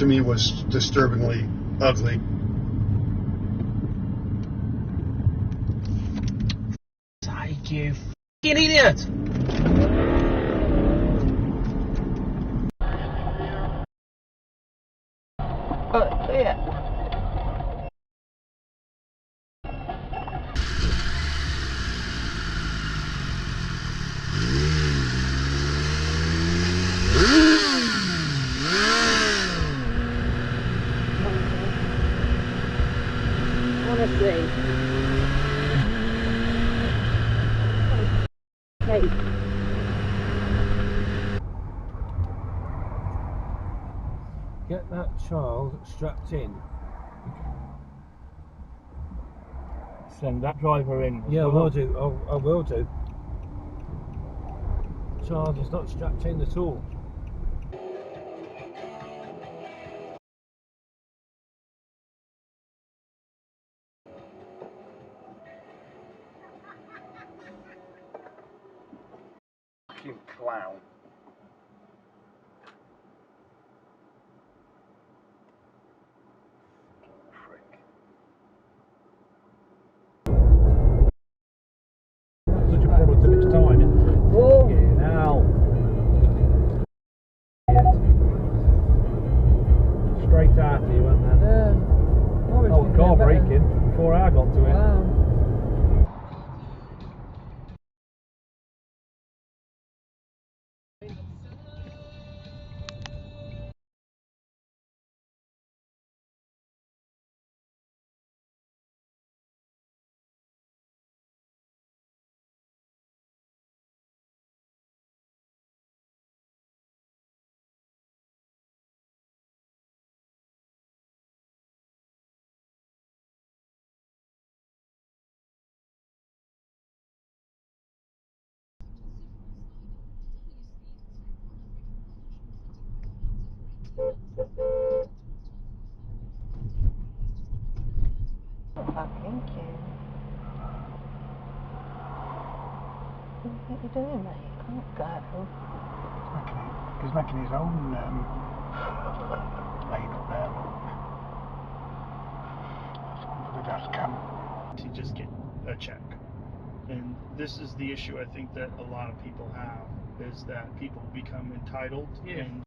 to me was disturbingly ugly. Take you f***ing idiot! Yeah. Honestly. Hey. Get that child strapped in. Send that driver in. Yeah, I will do. I will do. Child is not strapped in at all. Fucking clown. Frick. Such a product of its time, isn't it? Whoa! Yeah, now. Straight after you, went there. Oh, car braking before I got to it. Wow. Fucking cute. What are you doing, mate? You can't go. He's making his own lane up there. It's on for the dash cam. To just get a check. And this is the issue I think that a lot of people have, is that people become entitled and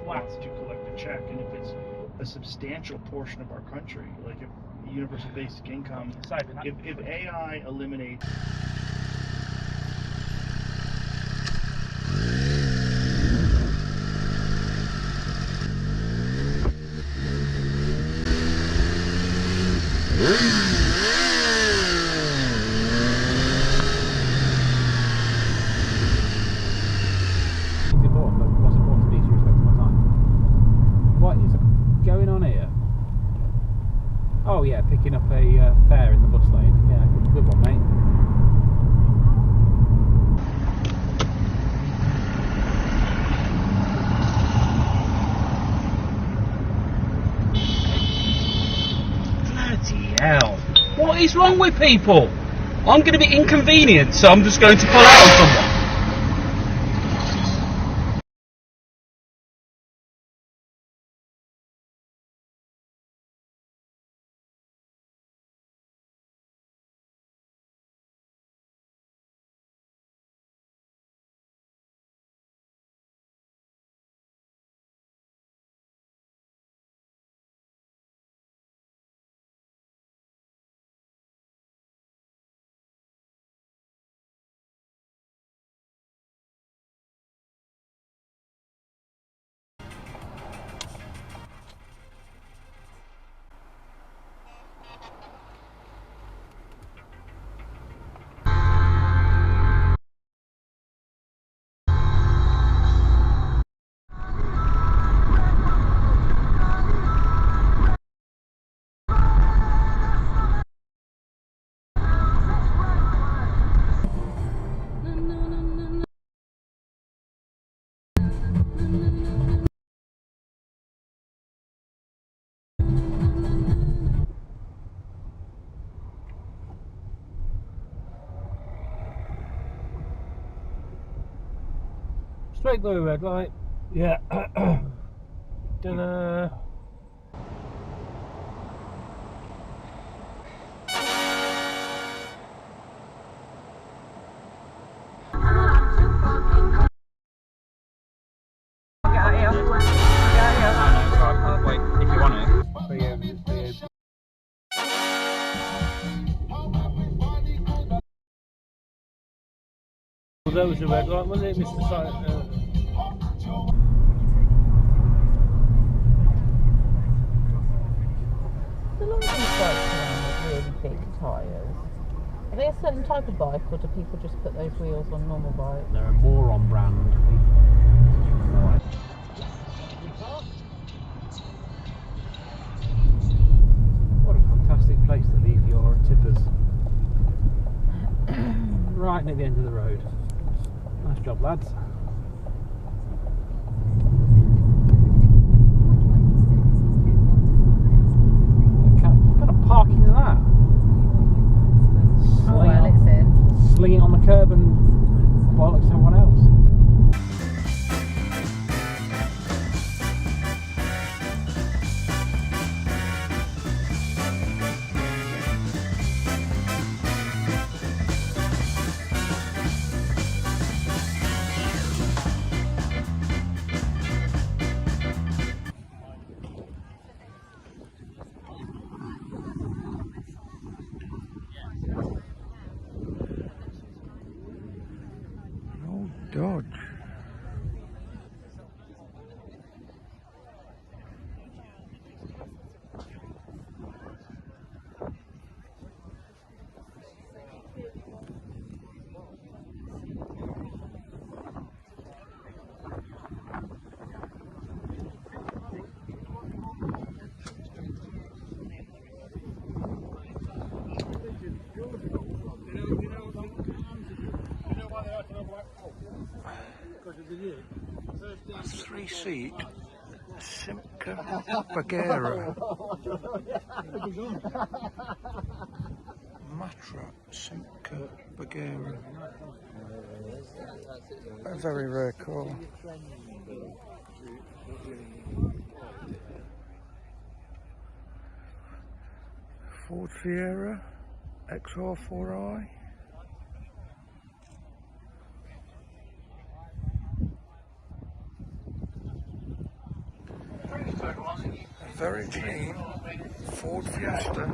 want to collect a check. And if it's a substantial portion of our country, like if universal basic income, if AI eliminates Oh yeah, picking up a fare in the bus lane. Yeah, good one, mate. Bloody hell. What is wrong with people? I'm going to be inconvenienced, so I'm just going to pull out on someone. Straight through red light. Yeah. Ta-da. there was a red light, wasn't it, Mr. The long bikes around with really big tyres. Are they a certain type of bike, or do people just put those wheels on normal bikes? They're a more on brand. What a fantastic place to leave your tippers. Right near the end of the road. Nice job, lads. What kind of parking is that? Oh well, it's in. Sling it on the curb and bollocks to everyone else. Dodge. Three-seat Simca Bagheera. Matra Simca Bagheera. A very rare car. Ford Sierra XR4i. A very clean Ford Fiesta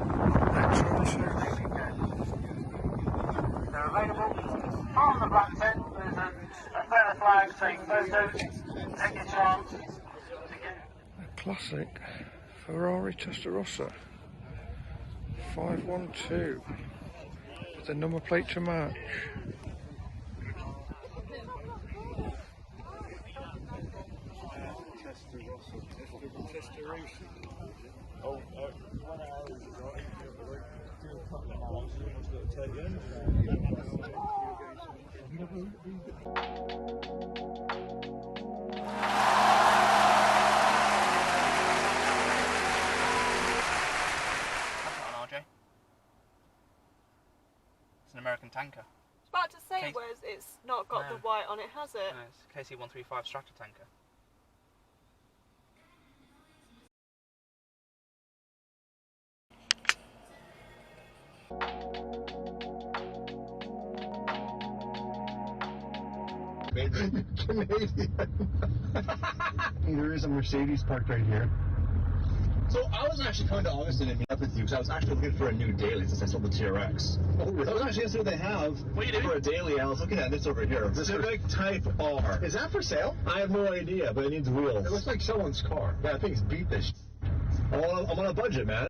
XR2. They're available on the black tent. There's a fair flag saying photos. Take your chance. A classic Ferrari Testarossa 512 with the number plate to match. It's an American tanker. I was about to say, whereas it's not got the white on it, has it? No, it's KC-135 Strata tanker. Canadian. There is a Mercedes parked right here. So I was actually kind of honest and meet up with you because I was actually looking for a new daily since I sold the TRX. Oh, really? So I was actually going to see what they have. What are you doing? For a daily, I was looking at this over here. Civic Type R. Is that for sale? I have no idea, but it needs wheels. It looks like someone's car. Yeah, I think it's beat this. I'm on a budget, man.